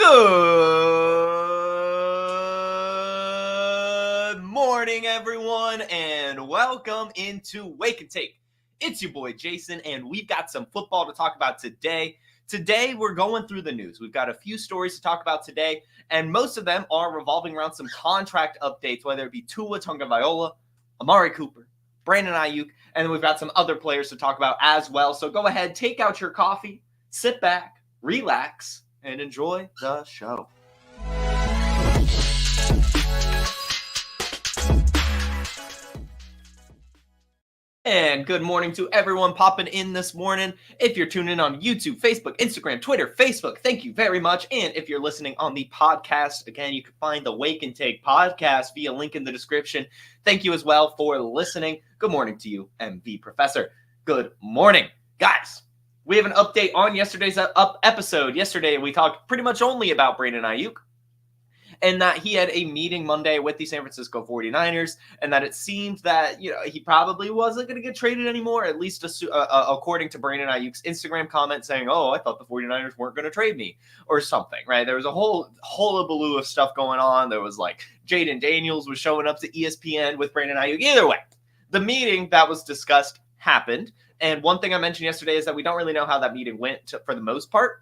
Good morning, everyone, and welcome into Wake and Take. It's your boy, Jason, and we've got some football to talk about today. Today, we're going through the news. We've got a few stories to talk about today, and most of them are revolving around some contract updates, whether it be Tua Tagovailoa, Amari Cooper, Brandon Aiyuk, and then we've got some other players to talk about as well. So go ahead, take out your coffee, sit back, relax, and enjoy the show. And good morning to everyone popping in this morning. If you're tuning in on YouTube, Facebook, Instagram, Twitter, Facebook, thank you very much. And if you're listening on the podcast, again, you can find the Wake and Take podcast via link in the description. Thank you as well for listening. Good morning to you, MV Professor. Good morning, guys. We have an update on yesterday's episode. Yesterday, we talked pretty much only about Brandon Aiyuk and that he had a meeting Monday with the San Francisco 49ers and that it seemed that, he probably wasn't going to get traded anymore, at least according to Brandon Aiyuk's Instagram comment saying, I thought the 49ers weren't going to trade me or something, right? There was a whole hullabaloo of stuff going on. There was like Jaden Daniels was showing up to ESPN with Brandon Aiyuk. Either way, the meeting that was discussed happened. And one thing I mentioned yesterday is that we don't really know how that meeting went for the most part.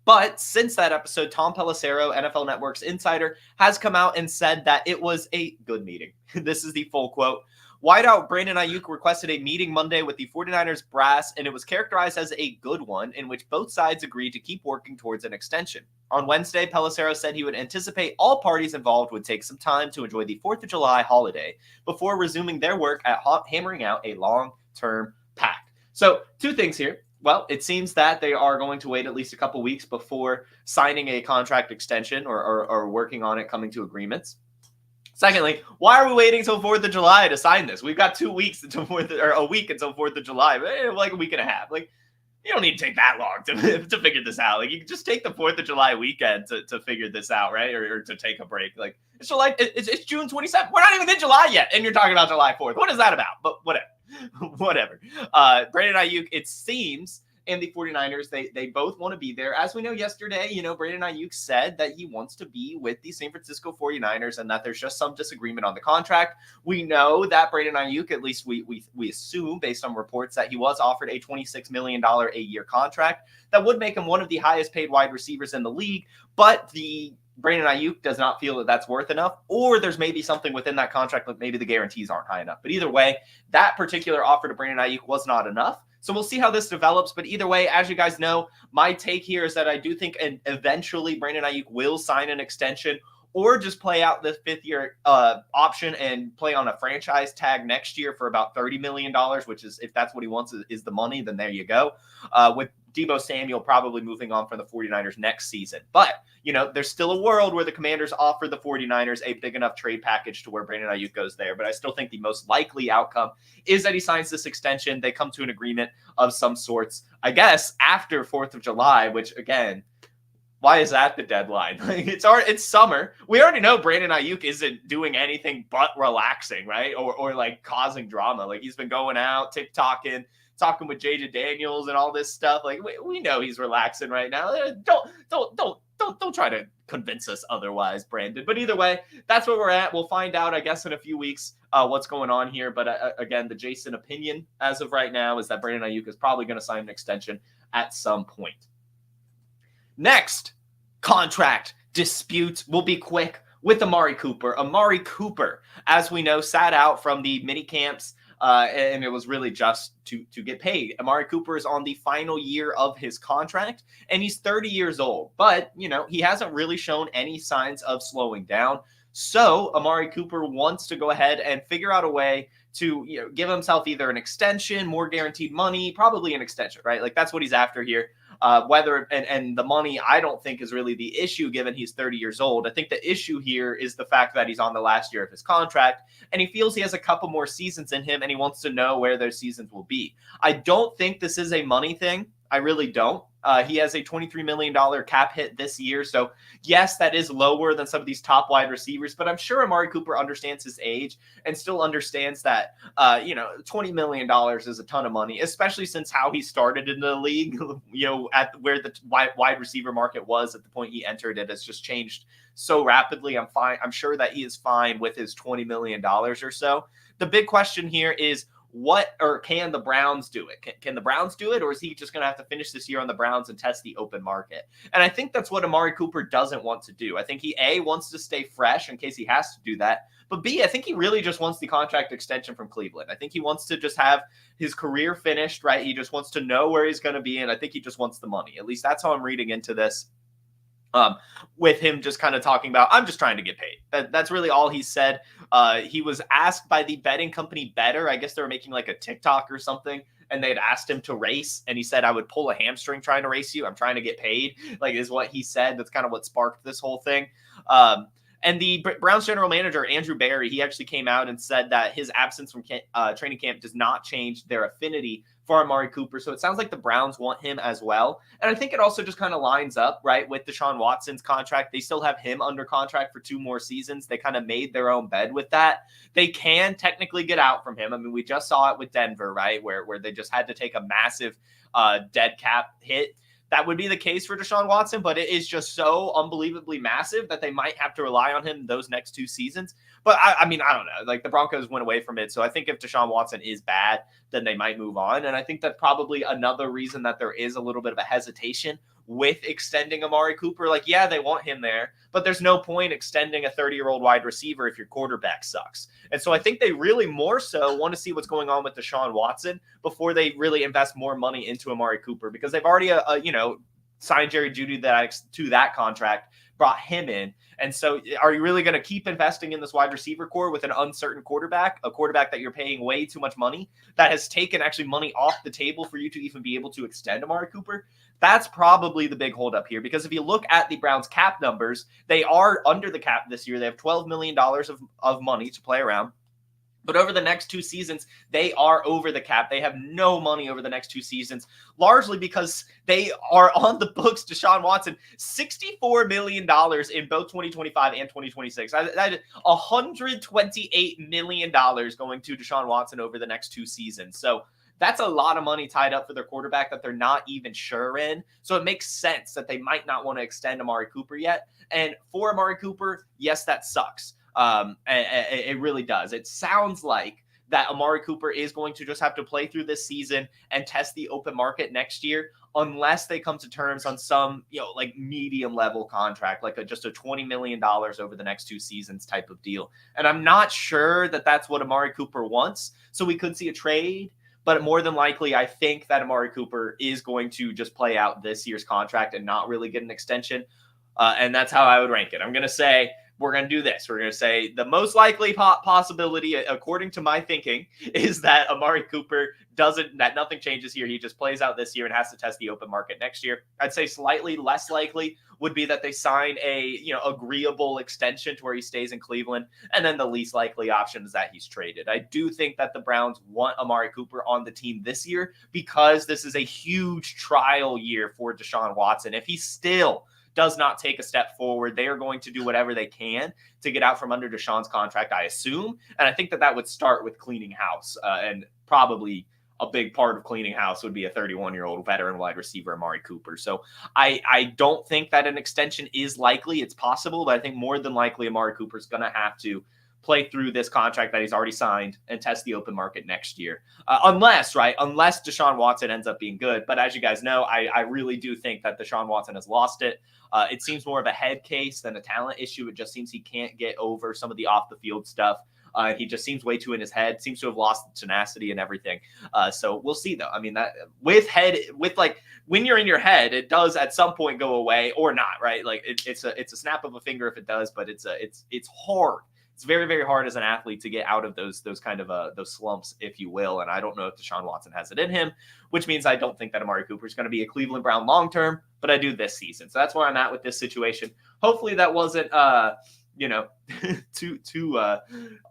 But since that episode, Tom Pelissero, NFL Network's insider, has come out and said that it was a good meeting. This is the full quote. Wideout Brandon Aiyuk requested a meeting Monday with the 49ers brass, and it was characterized as a good one in which both sides agreed to keep working towards an extension. On Wednesday, Pelissero said he would anticipate all parties involved would take some time to enjoy the 4th of July holiday before resuming their work at hammering out a long-term pact. So, two things here. Well, it seems that they are going to wait at least a couple weeks before signing a contract extension or working on it, coming to agreements. Secondly, why are we waiting until 4th of July to sign this? We've got 2 weeks until a week until 4th of July, like a week and a half. Like, you don't need to take that long to figure this out. Like, you can just take the 4th of July weekend to figure this out, right? Or to take a break. Like, it's June 27th. We're not even in July yet, and you're talking about July 4th. What is that about? But whatever. Brandon Aiyuk, it seems, and the 49ers, they both want to be there. As we know yesterday, Brandon Aiyuk said that he wants to be with the San Francisco 49ers and that there's just some disagreement on the contract. We know that Brandon Aiyuk, at least we assume based on reports, that he was offered a $26 million a year contract that would make him one of the highest paid wide receivers in the league. But Brandon Aiyuk does not feel that that's worth enough, or there's maybe something within that contract, like maybe the guarantees aren't high enough. But either way, that particular offer to Brandon Aiyuk was not enough. So we'll see how this develops. But either way, as you guys know, my take here is that I do think eventually Brandon Aiyuk will sign an extension or just play out this 5th-year option and play on a franchise tag next year for about $30 million, which is, if that's what he wants is the money, then there you go. With Deebo Samuel probably moving on from the 49ers next season. But, there's still a world where the Commanders offer the 49ers a big enough trade package to where Brandon Aiyuk goes there. But I still think the most likely outcome is that he signs this extension. They come to an agreement of some sorts, I guess, after 4th of July, which, again, why is that the deadline? It's summer. We already know Brandon Aiyuk isn't doing anything but relaxing, right? Or like causing drama. Like, he's been going out, TikToking, talking with Jaden Daniels and all this stuff. Like, we know he's relaxing right now. Don't try to convince us otherwise, Brandon. But either way, that's where we're at. We'll find out, I guess, in a few weeks what's going on here. But again, the Jason opinion as of right now is that Brandon Aiyuk is probably going to sign an extension at some point. Next contract dispute will be quick with Amari Cooper. Amari Cooper, as we know, sat out from the mini camps, and it was really just to get paid. Amari Cooper is on the final year of his contract, and he's 30 years old. But, he hasn't really shown any signs of slowing down. So Amari Cooper wants to go ahead and figure out a way to give himself either an extension, more guaranteed money, probably an extension, right? Like, that's what he's after here. Whether and the money, I don't think is really the issue given he's 30 years old. I think the issue here is the fact that he's on the last year of his contract and he feels he has a couple more seasons in him and he wants to know where those seasons will be. I don't think this is a money thing. I really don't. He has a $23 million cap hit this year. So, yes, that is lower than some of these top wide receivers, but I'm sure Amari Cooper understands his age and still understands that, $20 million is a ton of money, especially since how he started in the league, at where the wide receiver market was at the point he entered it has just changed so rapidly. I'm sure that he is fine with his $20 million or so. The big question here is, can the Browns do it? Can the Browns do it, or is he just going to have to finish this year on the Browns and test the open market? And I think that's what Amari Cooper doesn't want to do. I think he, A, wants to stay fresh in case he has to do that. But B, I think he really just wants the contract extension from Cleveland. I think he wants to just have his career finished, right? He just wants to know where he's going to be, and I think he just wants the money. At least that's how I'm reading into this. With him just kind of talking about, I'm just trying to get paid. That's really all he said. He was asked by the betting company Better. I guess they were making like a TikTok or something, and they had asked him to race, and he said, I would pull a hamstring trying to race you. I'm trying to get paid, like is what he said. That's kind of what sparked this whole thing. And the Browns general manager, Andrew Berry, he actually came out and said that his absence from training camp does not change their affinity for Amari Cooper. So it sounds like the Browns want him as well. And I think it also just kind of lines up, right, with Deshaun Watson's contract. They still have him under contract for 2 more seasons. They kind of made their own bed with that. They can technically get out from him. I mean, we just saw it with Denver, right, where they just had to take a massive dead cap hit. That would be the case for Deshaun Watson, but it is just so unbelievably massive that they might have to rely on him those next 2 seasons. But I mean, I don't know. Like, the Broncos went away from it. So I think if Deshaun Watson is bad, then they might move on. And I think that's probably another reason that there is a little bit of a hesitation with extending Amari Cooper. Like, yeah, they want him there, but there's no point extending a 30-year-old wide receiver if your quarterback sucks. And so I think they really more so want to see what's going on with Deshaun Watson before they really invest more money into Amari Cooper, because they've already, signed Jerry Jeudy to that contract, brought him in. And so are you really going to keep investing in this wide receiver core with an uncertain quarterback, a quarterback that you're paying way too much money, that has taken actually money off the table for you to even be able to extend Amari Cooper? That's probably the big holdup here, because if you look at the Browns cap numbers, they are under the cap this year. They have $12 million of money to play around. But over the next 2 seasons, they are over the cap. They have no money over the next 2 seasons, largely because they are on the books, Deshaun Watson, $64 million in both 2025 and 2026. That is $128 million going to Deshaun Watson over the next 2 seasons. So that's a lot of money tied up for their quarterback that they're not even sure in. So it makes sense that they might not want to extend Amari Cooper yet. And for Amari Cooper, yes, that sucks. It really does. It sounds like that Amari Cooper is going to just have to play through this season and test the open market next year, unless they come to terms on some, like medium level contract, like just a $20 million over the next 2 seasons type of deal. And I'm not sure that that's what Amari Cooper wants. So we could see a trade, but more than likely, I think that Amari Cooper is going to just play out this year's contract and not really get an extension. And that's how I would rank it. I'm going to say, we're going to do this. We're going to say the most likely possibility, according to my thinking, is that Amari Cooper that nothing changes here. He just plays out this year and has to test the open market next year. I'd say slightly less likely would be that they sign a, agreeable extension to where he stays in Cleveland. And then the least likely option is that he's traded. I do think that the Browns want Amari Cooper on the team this year, because this is a huge trial year for Deshaun Watson. If he still does not take a step forward, they are going to do whatever they can to get out from under Deshaun's contract, I assume. And I think that would start with cleaning house. And probably a big part of cleaning house would be a 31-year-old veteran wide receiver, Amari Cooper. So I don't think that an extension is likely. It's possible, but I think more than likely Amari Cooper is going to have to play through this contract that he's already signed and test the open market next year. Unless Deshaun Watson ends up being good. But as you guys know, I really do think that Deshaun Watson has lost it. It seems more of a head case than a talent issue. It just seems he can't get over some of the off the field stuff. He just seems way too in his head, seems to have lost the tenacity and everything. So we'll see though. I mean, that when you're in your head, it does at some point go away or not, right? Like it's a snap of a finger if it does, but it's hard. It's very, very hard as an athlete to get out of those kind of those slumps, if you will. And I don't know if Deshaun Watson has it in him, which means I don't think that Amari Cooper is going to be a Cleveland Brown long term, but I do this season. So that's where I'm at with this situation. Hopefully that wasn't too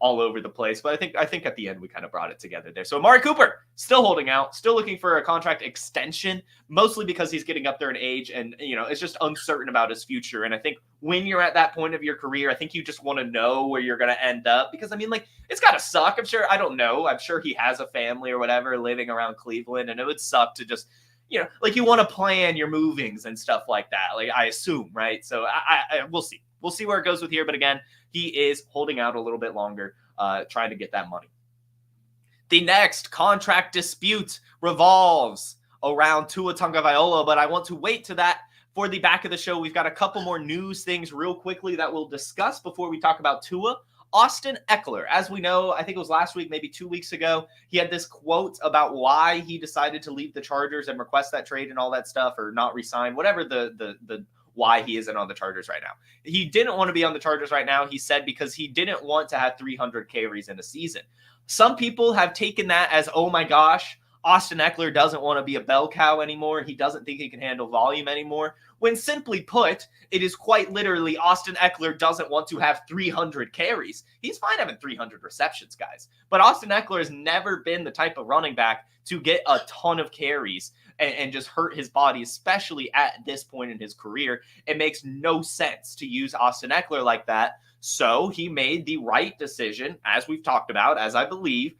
all over the place. But I think at the end we kind of brought it together there. So Amari Cooper still holding out, still looking for a contract extension, mostly because he's getting up there in age and, it's just uncertain about his future. And I think when you're at that point of your career, I think you just want to know where you're going to end up because, it's got to suck. I'm sure he has a family or whatever living around Cleveland, and it would suck to just, you want to plan your movings and stuff like that. Like I assume, right? So we'll see. We'll see where it goes with here. But again, he is holding out a little bit longer, trying to get that money. The next contract dispute revolves around Tua Tagovailoa, but I want to wait to that for the back of the show. We've got a couple more news things real quickly that we'll discuss before we talk about Tua. Austin Eckler, as we know, I think it was last week, maybe 2 weeks ago, he had this quote about why he decided to leave the Chargers and request that trade and all that stuff, or not resign, whatever the why he isn't on the Chargers right now. He didn't want to be on the Chargers right now, he said, because he didn't want to have 300 carries in a season. Some people have taken that as, oh my gosh, Austin Eckler doesn't want to be a bell cow anymore. He doesn't think he can handle volume anymore. When simply put, it is quite literally Austin Eckler doesn't want to have 300 carries. He's fine having 300 receptions, guys. But Austin Eckler has never been the type of running back to get a ton of carries and just hurt his body, especially at this point in his career. It makes no sense to use Austin Eckler like that. So he made the right decision, as we've talked about, as I believe,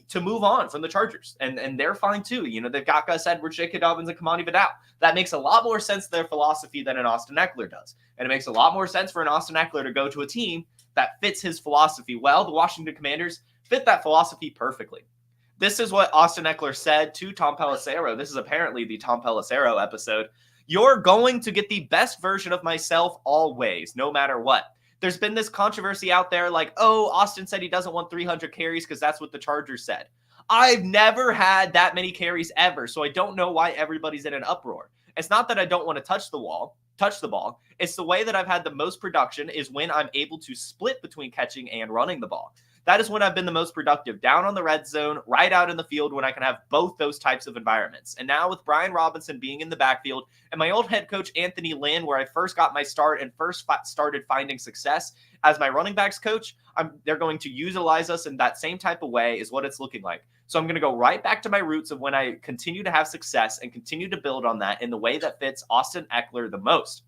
to move on from the Chargers. And they're fine too. They've got Gus Edwards, J.K. Dobbins, and Kamani Vidal. That makes a lot more sense to their philosophy than an Austin Eckler does. And it makes a lot more sense for an Austin Eckler to go to a team that fits his philosophy well. The Washington Commanders fit that philosophy perfectly. This is what Austin Eckler said to Tom Pelissero. This is apparently the Tom Pelissero episode. "You're going to get the best version of myself always, no matter what." There's been this controversy out there like, oh, Austin said he doesn't want 300 carries because that's what the Chargers said. I've never had that many carries ever, so I don't know why everybody's in an uproar. It's not that I don't want to touch the ball. It's the way that I've had the most production is when I'm able to split between catching and running the ball. That is when I've been the most productive, down on the red zone, right out in the field when I can have both those types of environments. And now with Brian Robinson being in the backfield and my old head coach, Anthony Lynn, where I first got my start and first started finding success as my running backs coach, they're going to utilize us in that same type of way is what it's looking like. So I'm going to go right back to my roots of when I continue to have success and continue to build on that in the way that fits Austin Eckler the most.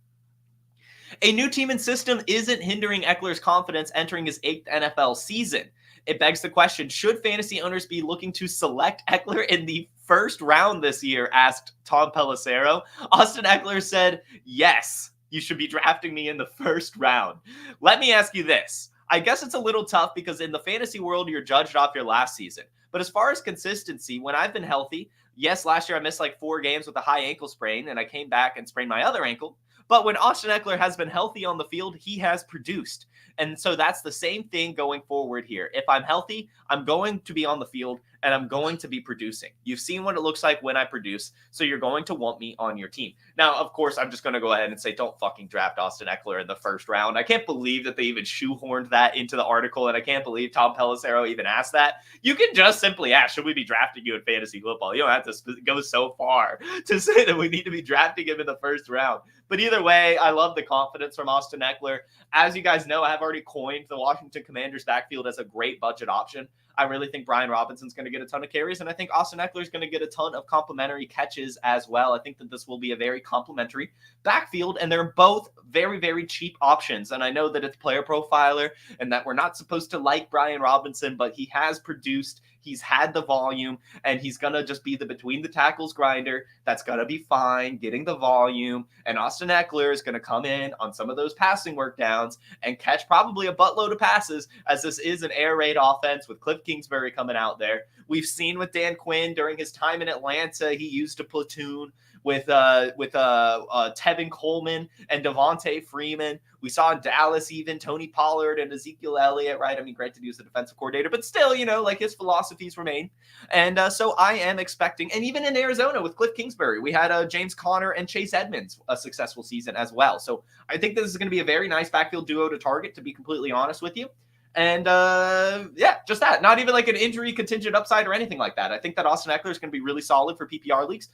A new team and system isn't hindering Eckler's confidence entering his 8th NFL season. It begs the question, should fantasy owners be looking to select Eckler in the first round this year, asked Tom Pelissero. Austin Eckler said, yes, you should be drafting me in the first round. Let me ask you this. I guess it's a little tough because in the fantasy world, you're judged off your last season. But as far as consistency, when I've been healthy, yes, last year I missed like 4 games with a high ankle sprain, and I came back and sprained my other ankle. But when Austin Eckler has been healthy on the field, he has produced. And so that's the same thing going forward here. If I'm healthy, I'm going to be on the field and I'm going to be producing. You've seen what it looks like when I produce, so you're going to want me on your team. Now, of course, I'm just going to go ahead and say, don't fucking draft Austin Eckler in the first round. I can't believe that they even shoehorned that into the article, and I can't believe Tom Pelissero even asked that. You can just simply ask, should we be drafting you in fantasy football? You don't have to go so far to say that we need to be drafting him in the first round. But either way, I love the confidence from Austin Eckler. As you guys know, I have already coined the Washington Commanders backfield as a great budget option. I really think Brian Robinson's going to get a ton of carries, and I think Austin Eckler is going to get a ton of complimentary catches as well. I think that this will be a very complimentary backfield, and they're both very, very cheap options. And I know that it's player profiler and that we're not supposed to like Brian Robinson, but he has produced. He's had the volume, and he's going to just be the between the tackles grinder. That's going to be fine, getting the volume. And Austin Eckler is going to come in on some of those passing work downs and catch probably a buttload of passes, as this is an air raid offense with Cliff Kingsbury coming out there. We've seen with Dan Quinn during his time in Atlanta, he used a platoon with Tevin Coleman and Devontae Freeman. We saw in Dallas even Tony Pollard and Ezekiel Elliott, right? I mean, granted, he was the defensive coordinator, but still, like his philosophies remain. And so I am expecting, and even in Arizona with Cliff Kingsbury, we had James Conner and Chase Edmonds, a successful season as well. So I think this is going to be a very nice backfield duo to target, to be completely honest with you. And just that. Not even like an injury contingent upside or anything like that. I think that Austin Eckler is going to be really solid for PPR leagues.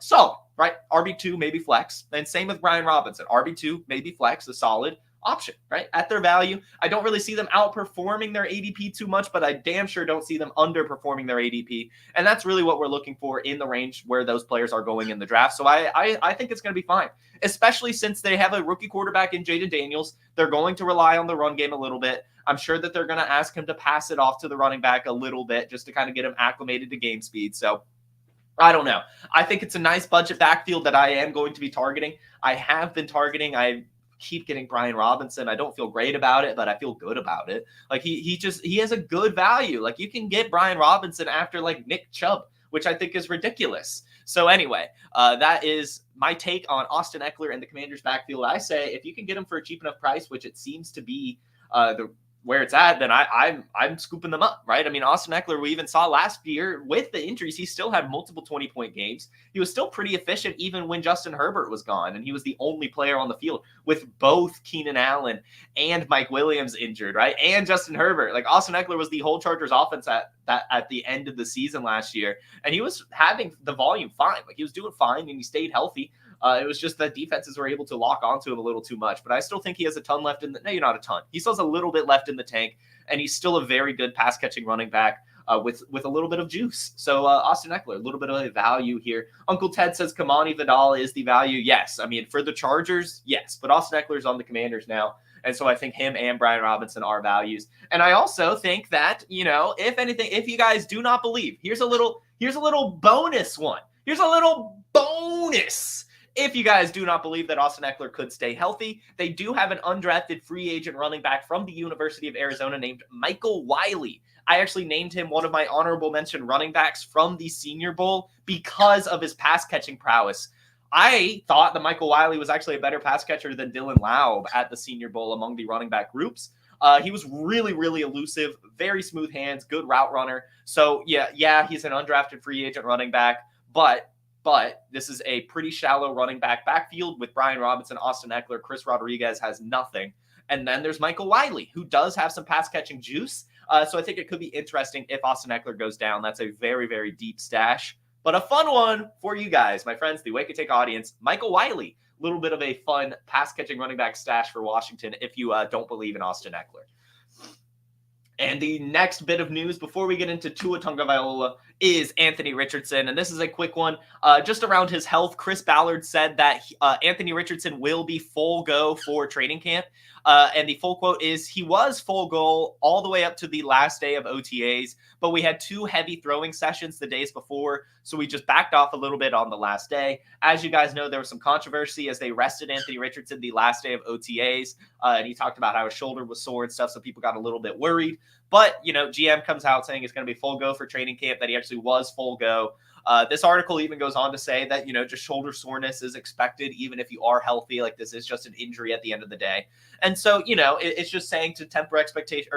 Solid, right? RB2, maybe flex. And same with Brian Robinson. RB2, maybe flex, a solid. option, right? At their value. I don't really see them outperforming their ADP too much, but I damn sure don't see them underperforming their ADP. And that's really what we're looking for in the range where those players are going in the draft. So I think it's going to be fine, especially since they have a rookie quarterback in Jaden Daniels. They're going to rely on the run game a little bit. I'm sure that they're going to ask him to pass it off to the running back a little bit just to kind of get him acclimated to game speed. So I don't know. I think it's a nice budget backfield that I am going to be targeting. I have been targeting. I keep getting Brian Robinson. I don't feel great about it, but I feel good about it. Like he has a good value. Like you can get Brian Robinson after like Nick Chubb, which I think is ridiculous. So anyway, that is my take on Austin Eckler and the Commanders backfield. I say if you can get him for a cheap enough price, which it seems to be where it's at, then I'm scooping them up, right? I mean, Austin Eckler, we even saw last year with the injuries, he still had multiple 20-point games. He was still pretty efficient even when Justin Herbert was gone, and he was the only player on the field with both Keenan Allen and Mike Williams injured, right? And Justin Herbert. Like Austin Eckler was the whole Chargers offense at the end of the season last year, and he was having the volume fine. Like he was doing fine, and he stayed healthy. It was just that defenses were able to lock onto him a little too much. But I still think he has a ton left in the – no, you're not a ton. He still has a little bit left in the tank, and he's still a very good pass-catching running back with a little bit of juice. So Austin Eckler, a little bit of a value here. Uncle Ted says Kamani Vidal is the value. Yes. I mean, for the Chargers, yes. But Austin Eckler's on the Commanders now. And so I think him and Brian Robinson are values. And I also think that, if anything, if you guys do not believe, here's a little bonus one. Here's a little bonus. If you guys do not believe that Austin Eckler could stay healthy, they do have an undrafted free agent running back from the University of Arizona named Michael Wiley. I actually named him one of my honorable mention running backs from the Senior Bowl because of his pass catching prowess. I thought that Michael Wiley was actually a better pass catcher than Dylan Laub at the Senior Bowl among the running back groups. He was really, really elusive, very smooth hands, good route runner. So yeah, he's an undrafted free agent running back, but this is a pretty shallow running back backfield with Brian Robinson, Austin Eckler, Chris Rodriguez has nothing. And then there's Michael Wiley, who does have some pass catching juice. So I think it could be interesting if Austin Eckler goes down. That's a very, very deep stash, but a fun one for you guys, my friends, the Wake and Take audience. Michael Wiley, a little bit of a fun pass catching running back stash for Washington if you don't believe in Austin Eckler. And the next bit of news before we get into Tua Tagovailoa is Anthony Richardson. And this is a quick one. Just around his health, Chris Ballard said that Anthony Richardson will be full go for training camp. And the full quote is, he was full go all the way up to the last day of OTAs, but we had 2 heavy throwing sessions the days before, so we just backed off a little bit on the last day. As you guys know, there was some controversy as they rested Anthony Richardson the last day of OTAs, and he talked about how his shoulder was sore and stuff, so people got a little bit worried. But, GM comes out saying it's going to be full go for training camp, that he actually was full go. This article even goes on to say that, just shoulder soreness is expected, even if you are healthy. Like, this is just an injury at the end of the day. And so, it's just saying to temper expectation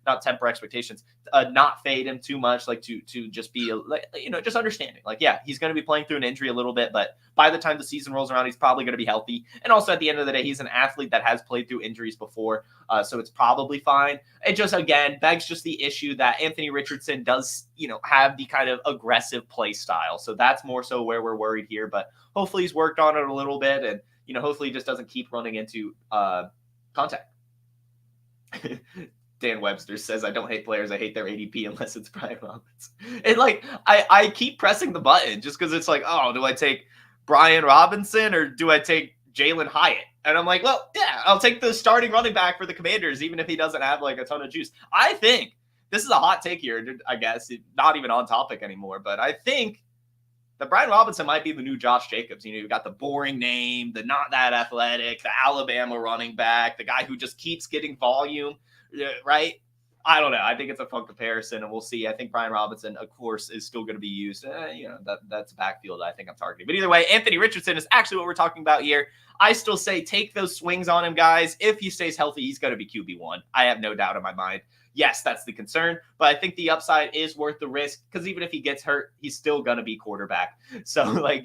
not temper expectations, not fade him too much, like to just be, just understanding. Like, yeah, he's going to be playing through an injury a little bit, but by the time the season rolls around, he's probably going to be healthy. And also at the end of the day, he's an athlete that has played through injuries before. So it's probably fine. It just, again, begs just the issue that Anthony Richardson does, have the kind of aggressive play style. So that's more so where we're worried here, but hopefully he's worked on it a little bit, and, hopefully he just doesn't keep running into contact. Dan Webster says, I don't hate players. I hate their ADP unless it's Brian Robinson. And I keep pressing the button just because it's like, oh, do I take Brian Robinson or do I take Jalen Hyatt? And I'm like, well, yeah, I'll take the starting running back for the Commanders, even if he doesn't have a ton of juice. I think this is a hot take here, I guess, not even on topic anymore, but I think that Brian Robinson might be the new Josh Jacobs. You've got the boring name, the not that athletic, the Alabama running back, the guy who just keeps getting volume, right? I don't know. I think it's a fun comparison, and we'll see. I think Brian Robinson, of course, is still going to be used. That's a backfield I think I'm targeting. But either way, Anthony Richardson is actually what we're talking about here. I still say take those swings on him, guys. If he stays healthy, he's going to be QB1. I have no doubt in my mind. Yes, that's the concern, but I think the upside is worth the risk because even if he gets hurt, he's still going to be quarterback. So, like,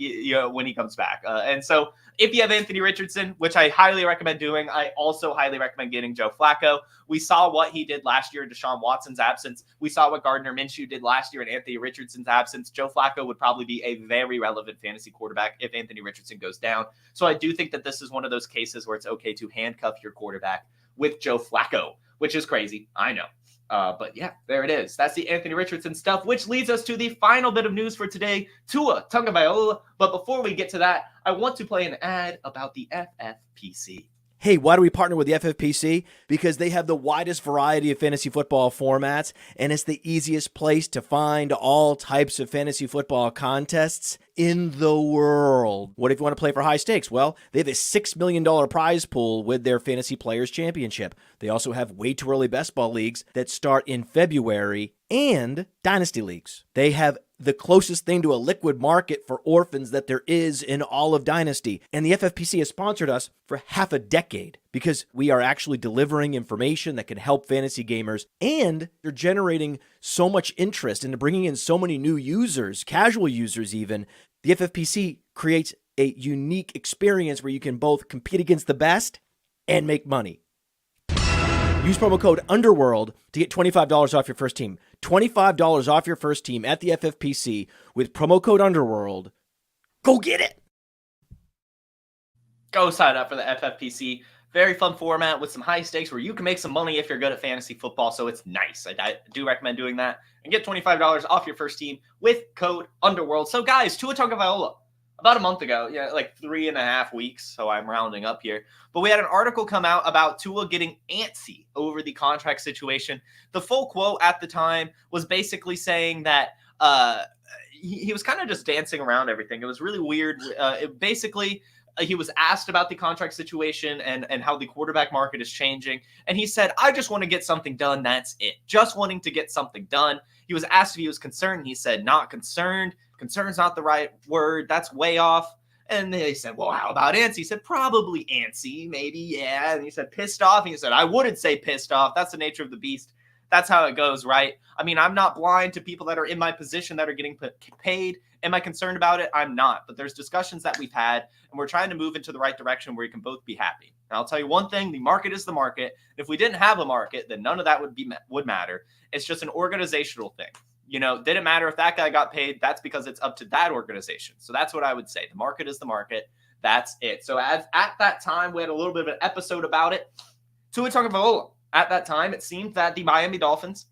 when he comes back. And so, if you have Anthony Richardson, which I highly recommend doing, I also highly recommend getting Joe Flacco. We saw what he did last year in Deshaun Watson's absence. We saw what Gardner Minshew did last year in Anthony Richardson's absence. Joe Flacco would probably be a very relevant fantasy quarterback if Anthony Richardson goes down. So I do think that this is one of those cases where it's okay to handcuff your quarterback with Joe Flacco, which is crazy. I know. But yeah, there it is. That's the Anthony Richardson stuff, which leads us to the final bit of news for today, Tua Tagovailoa. But before we get to that, I want to play an ad about the FFPC. Hey, why do we partner with the FFPC? Because they have the widest variety of fantasy football formats, and it's the easiest place to find all types of fantasy football contests in the world. What if you want to play for high stakes? Well, they have a $6 million prize pool with their Fantasy Players Championship. They also have way too early best ball leagues that start in February and dynasty leagues. They have the closest thing to a liquid market for orphans that there is in all of Dynasty. And the FFPC has sponsored us for half a decade because we are actually delivering information that can help fantasy gamers, and they're generating so much interest and bringing in so many new users, casual users even. The FFPC creates a unique experience where you can both compete against the best and make money. Use promo code UNDERWORLD to get $25 off your first team. $25 off your first team at the FFPC with promo code UNDERWORLD. Go get it! Go sign up for the FFPC. Very fun format with some high stakes where you can make some money if you're good at fantasy football, so it's nice. I do recommend doing that. And get $25 off your first team with code UNDERWORLD. So guys, Tua Tagovailoa. About a month ago, like 3.5 weeks, so I'm rounding up here. But we had an article come out about Tua getting antsy over the contract situation. The full quote at the time was basically saying that he was kind of just dancing around everything. It was really weird. He was asked about the contract situation and how the quarterback market is changing. And he said, I just want to get something done. That's it. Just wanting to get something done. He was asked if he was concerned. He said, not concerned. Concern's not the right word. That's way off. And they said, well, how about antsy? He said, probably antsy, maybe, yeah. And he said, pissed off. And he said, I wouldn't say pissed off. That's the nature of the beast. That's how it goes, right? I mean, I'm not blind to people that are in my position that are getting paid. Am I concerned about it? I'm not. But there's discussions that we've had, and we're trying to move into the right direction where we can both be happy. And I'll tell you one thing, the market is the market. If we didn't have a market, then none of that would matter. It's just an organizational thing. Didn't matter if that guy got paid. That's because it's up to that organization. So that's what I would say. The market is the market. That's it. So at that time, we had a little bit of an episode about it. Tua Tagovailoa. At that time, it seemed that the Miami Dolphins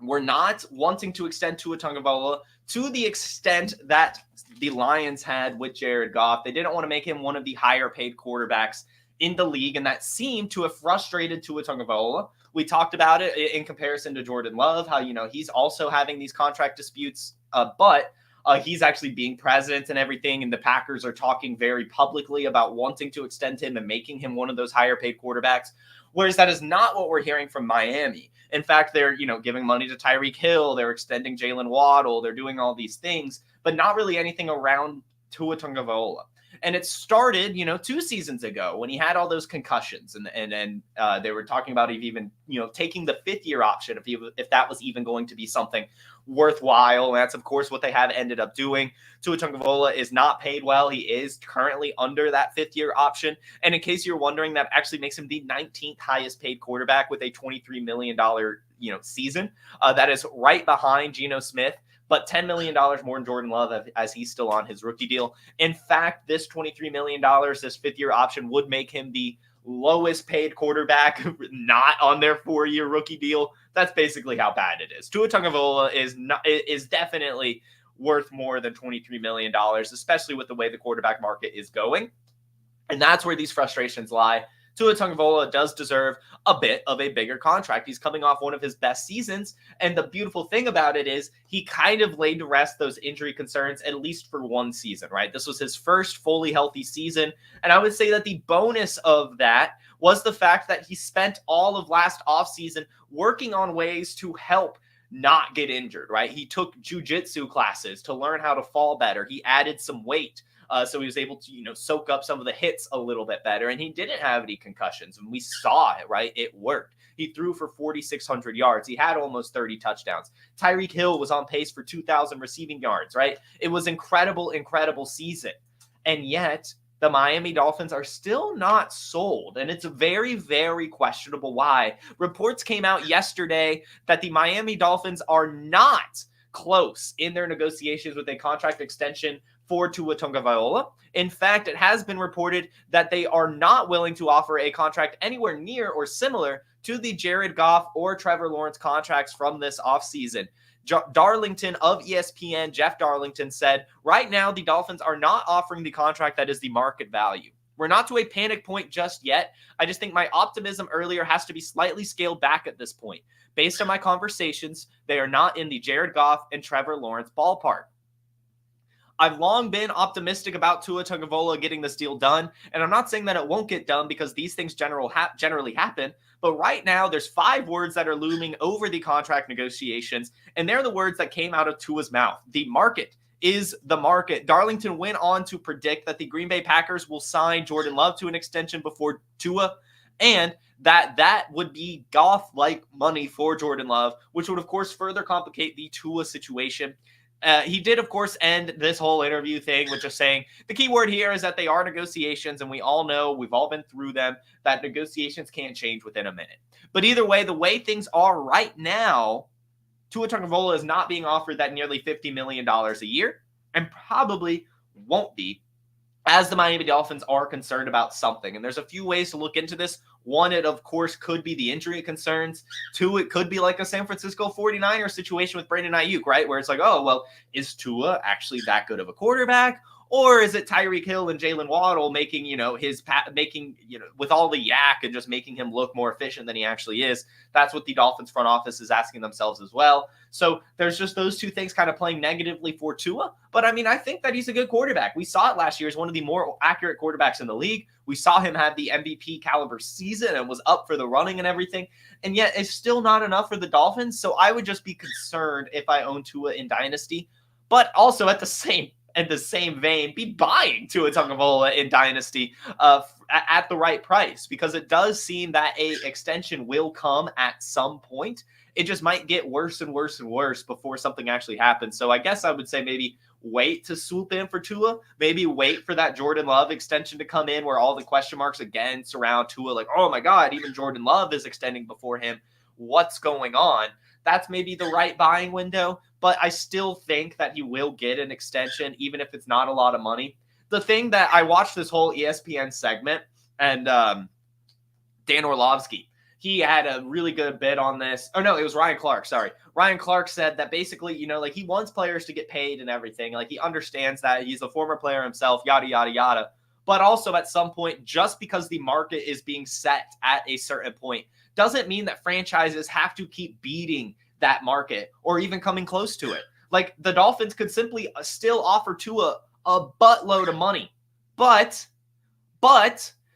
were not wanting to extend Tua Tagovailoa to the extent that the Lions had with Jared Goff. They didn't want to make him one of the higher paid quarterbacks in the league, and that seemed to have frustrated Tua Tagovailoa. We talked about it in comparison to Jordan Love, how, he's also having these contract disputes, but he's actually being president and everything, and the Packers are talking very publicly about wanting to extend him and making him one of those higher paid quarterbacks, whereas that is not what we're hearing from Miami. In fact, they're, giving money to Tyreek Hill, they're extending Jalen Waddle, they're doing all these things, but not really anything around Tua Tagovailoa. And it started, 2 seasons ago when he had all those concussions, and they were talking about even, taking the 5th-year option if that was even going to be something worthwhile. And that's, of course, what they have ended up doing. Tua Tagovailoa is not paid well. He is currently under that 5th-year option. And in case you're wondering, that actually makes him the 19th highest paid quarterback with a $23 million, season. That is right behind Geno Smith, but $10 million more than Jordan Love as he's still on his rookie deal. In fact, this $23 million, this 5th-year option would make him the lowest paid quarterback not on their 4-year rookie deal. That's basically how bad it is. Tua Tagovailoa is definitely worth more than $23 million, especially with the way the quarterback market is going. And that's where these frustrations lie. Tua Tagovailoa does deserve a bit of a bigger contract. He's coming off one of his best seasons. And the beautiful thing about it is he kind of laid to rest those injury concerns, at least for one season, right? This was his first fully healthy season. And I would say that the bonus of that was the fact that he spent all of last offseason working on ways to help not get injured, right? He took jujitsu classes to learn how to fall better. He added some weight. So he was able to, soak up some of the hits a little bit better. And he didn't have any concussions. And we saw it, right? It worked. He threw for 4,600 yards. He had almost 30 touchdowns. Tyreek Hill was on pace for 2,000 receiving yards, right? It was incredible, incredible season. And yet the Miami Dolphins are still not sold. And it's very, very questionable why. Reports came out yesterday that the Miami Dolphins are not close in their negotiations with a contract extension for Tua Tagovailoa. In fact, it has been reported that they are not willing to offer a contract anywhere near or similar to the Jared Goff or Trevor Lawrence contracts from this offseason. Darlington of ESPN, Jeff Darlington, said, right now the Dolphins are not offering the contract that is the market value. We're not to a panic point just yet. I just think my optimism earlier has to be slightly scaled back at this point. Based on my conversations, they are not in the Jared Goff and Trevor Lawrence ballpark. I've long been optimistic about Tua Tagovailoa getting this deal done, and I'm not saying that it won't get done because these things generally happen, but right now there's 5 words that are looming over the contract negotiations, and they're the words that came out of Tua's mouth. The market is the market. Darlington went on to predict that the Green Bay Packers will sign Jordan Love to an extension before Tua, and that would be Goff-like money for Jordan Love, which would, of course, further complicate the Tua situation. He did, of course, end this whole interview thing with just saying the key word here is that they are negotiations, and we all know, we've all been through them, that negotiations can't change within a minute. But either way, the way things are right now, Tua Tagovailoa is not being offered that nearly $50 million a year, and probably won't be, as the Miami Dolphins are concerned about something. And there's a few ways to look into this. One, it of course could be the injury concerns. 2, it could be like a San Francisco 49ers situation with Brandon Aiyuk, right? Where it's like, oh, well, is Tua actually that good of a quarterback? Or is it Tyreek Hill and Jalen Waddle making, with all the yak and just making him look more efficient than he actually is? That's what the Dolphins front office is asking themselves as well. So there's just those 2 things kind of playing negatively for Tua. But I mean, I think that he's a good quarterback. We saw it last year as one of the more accurate quarterbacks in the league. We saw him have the MVP caliber season and was up for the running and everything. And yet it's still not enough for the Dolphins. So I would just be concerned if I own Tua in Dynasty. But also at the same vein, be buying Tua Tagovailoa in Dynasty at the right price, because it does seem that a extension will come at some point. It just might get worse and worse and worse before something actually happens. So I guess I would say maybe wait to swoop in for Tua. Maybe wait for that Jordan Love extension to come in where all the question marks again surround Tua. Like, oh my God, even Jordan Love is extending before him. What's going on? That's maybe the right buying window, but I still think that he will get an extension, even if it's not a lot of money. The thing that I watched this whole ESPN segment, and Dan Orlovsky, he had a really good bit on this. Oh, no, it was Ryan Clark. Sorry. Ryan Clark said that basically, he wants players to get paid and everything. Like, he understands that he's a former player himself, yada, yada, yada. But also at some point, just because the market is being set at a certain point doesn't mean that franchises have to keep beating that market or even coming close to it. Like, the Dolphins could simply still offer Tua a buttload of money, but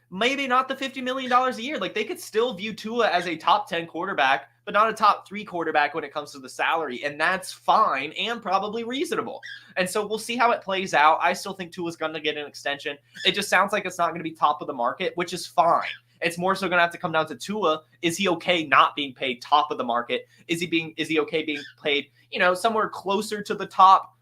maybe not the $50 million a year. Like, they could still view Tua as a top 10 quarterback, but not a top 3 quarterback when it comes to the salary. And that's fine and probably reasonable. And so we'll see how it plays out. I still think Tua's going to get an extension. It just sounds like it's not going to be top of the market, which is fine. It's more so going to have to come down to Tua. Is he okay not being paid top of the market? Is he okay being paid, somewhere closer to the top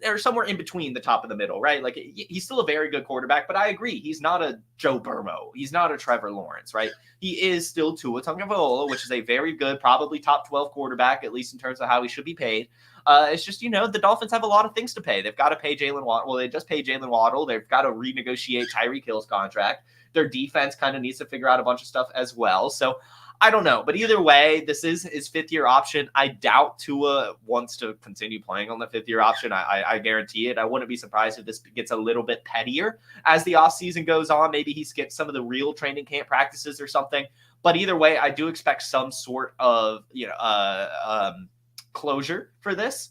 or somewhere in between the top of the middle, right? Like, he's still a very good quarterback, but I agree. He's not a Joe Burrow. He's not a Trevor Lawrence, right? He is still Tua Tagovailoa, which is a very good, probably top 12 quarterback, at least in terms of how he should be paid. It's just, the Dolphins have a lot of things to pay. They've got to pay Jalen Waddle. Well, they just paid Jalen Waddle. They've got to renegotiate Tyreek Hill's contract. Their defense kind of needs to figure out a bunch of stuff as well. So I don't know. But either way, this is his 5th-year option. I doubt Tua wants to continue playing on the 5th-year option. I guarantee it. I wouldn't be surprised if this gets a little bit pettier as the offseason goes on. Maybe he skips some of the real training camp practices or something. But either way, I do expect some sort of closure for this,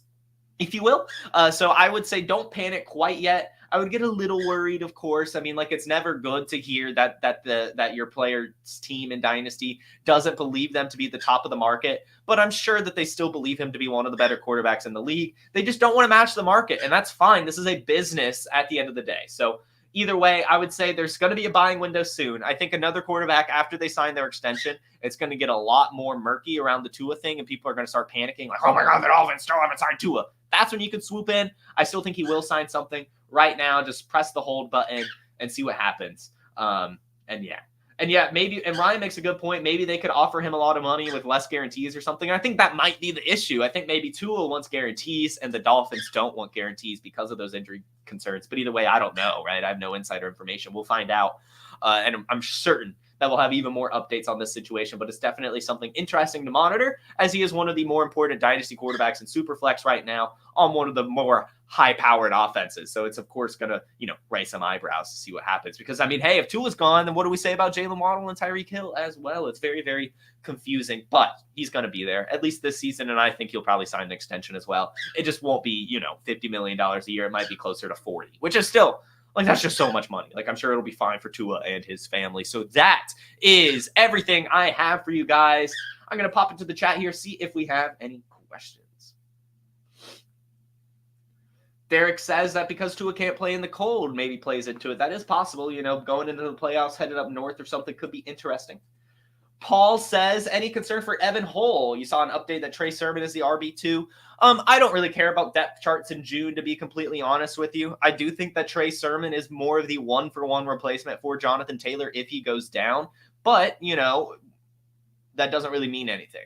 if you will. So I would say don't panic quite yet. I would get a little worried, of course. I mean, like, it's never good to hear that your player's team in Dynasty doesn't believe them to be at the top of the market, but I'm sure that they still believe him to be one of the better quarterbacks in the league. They just don't want to match the market, and that's fine. This is a business at the end of the day. So either way, I would say there's going to be a buying window soon. I think another quarterback, after they sign their extension, it's going to get a lot more murky around the Tua thing, and people are going to start panicking like, oh my God, the Dolphins still haven't signed Tua. That's when you can swoop in. I still think he will sign something. Right now, just press the hold button and see what happens. Maybe, and Ryan makes a good point. Maybe they could offer him a lot of money with less guarantees or something. I think that might be the issue. I think maybe Tua wants guarantees and the Dolphins don't want guarantees because of those injury concerns. But either way, I don't know, right? I have no insider information. We'll find out. And I'm certain that we'll have even more updates on this situation, but it's definitely something interesting to monitor, as he is one of the more important dynasty quarterbacks in Superflex right now on one of the more high-powered offenses. So it's, of course, going to, raise some eyebrows to see what happens. Because, I mean, hey, if Tua's gone, then what do we say about Jalen Waddle and Tyreek Hill as well? It's very, very confusing, but he's going to be there, at least this season, and I think he'll probably sign an extension as well. It just won't be, $50 million a year. It might be closer to 40, which is still, that's just so much money. I'm sure it'll be fine for Tua and his family. So that is everything I have for you guys. I'm going to pop into the chat here, see if we have any questions. Derek says that because Tua can't play in the cold, maybe plays into it. That is possible, going into the playoffs, headed up north or something could be interesting. Paul says, any concern for Evan Hull? You saw an update that Trey Sermon is the RB2. I don't really care about depth charts in June, to be completely honest with you. I do think that Trey Sermon is more of the one-for-one replacement for Jonathan Taylor if he goes down. But, that doesn't really mean anything.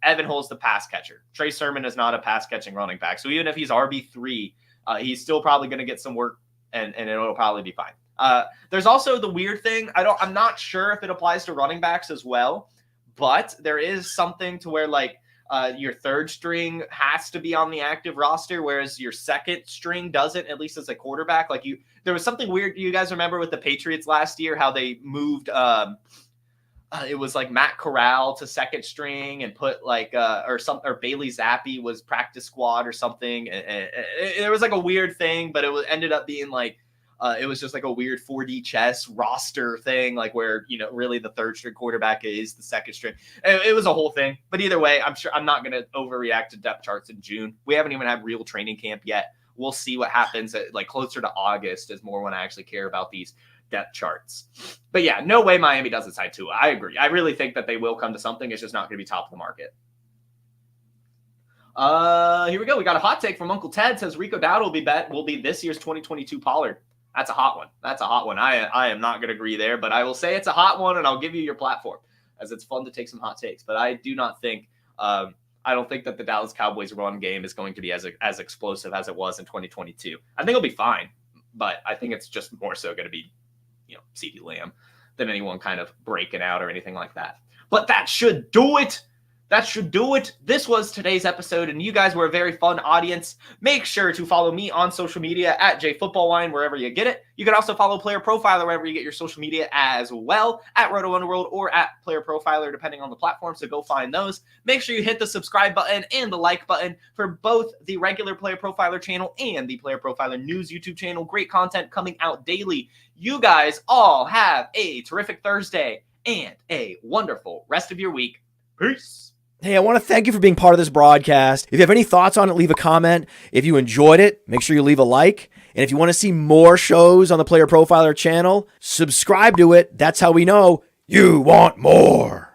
Evan Hull's the pass catcher. Trey Sermon is not a pass-catching running back. So even if he's RB3, he's still probably going to get some work, and it'll probably be fine. There's also the weird thing. I'm not sure if it applies to running backs as well, but there is something to where your third string has to be on the active roster, whereas your second string doesn't, at least as a quarterback. There was something weird. You guys remember with the Patriots last year, how they moved, it was Matt Corral to second string and put or Bailey Zappi was practice squad or something. There was a weird thing, but ended up being it was just a weird 4D chess roster thing, where, really the third string quarterback is the second string. It was a whole thing. But either way, I'm not going to overreact to depth charts in June. We haven't even had real training camp yet. We'll see what happens at closer to August is more when I actually care about these depth charts. But yeah, no way Miami doesn't sign Tua. I agree. I really think that they will come to something. It's just not going to be top of the market. Here we go. We got a hot take from Uncle Ted. Says Rico Dowd will be this year's 2022 Pollard. That's a hot one. I am not going to agree there, but I will say it's a hot one, and I'll give you your platform, as it's fun to take some hot takes. But I do not think I don't think that the Dallas Cowboys run game is going to be as explosive as it was in 2022. I think it'll be fine, but I think it's just more so going to be, CeeDee Lamb than anyone kind of breaking out or anything like that. But that should do it. This was today's episode, and you guys were a very fun audience. Make sure to follow me on social media at JFootballWine, wherever you get it. You can also follow Player Profiler wherever you get your social media as well, at Roto Underworld or at Player Profiler, depending on the platform, so go find those. Make sure you hit the subscribe button and the like button for both the regular Player Profiler channel and the Player Profiler News YouTube channel. Great content coming out daily. You guys all have a terrific Thursday and a wonderful rest of your week. Peace. Hey, I want to thank you for being part of this broadcast. If you have any thoughts on it, leave a comment. If you enjoyed it, make sure you leave a like. And if you want to see more shows on the Player Profiler channel, subscribe to it. That's how we know you want more.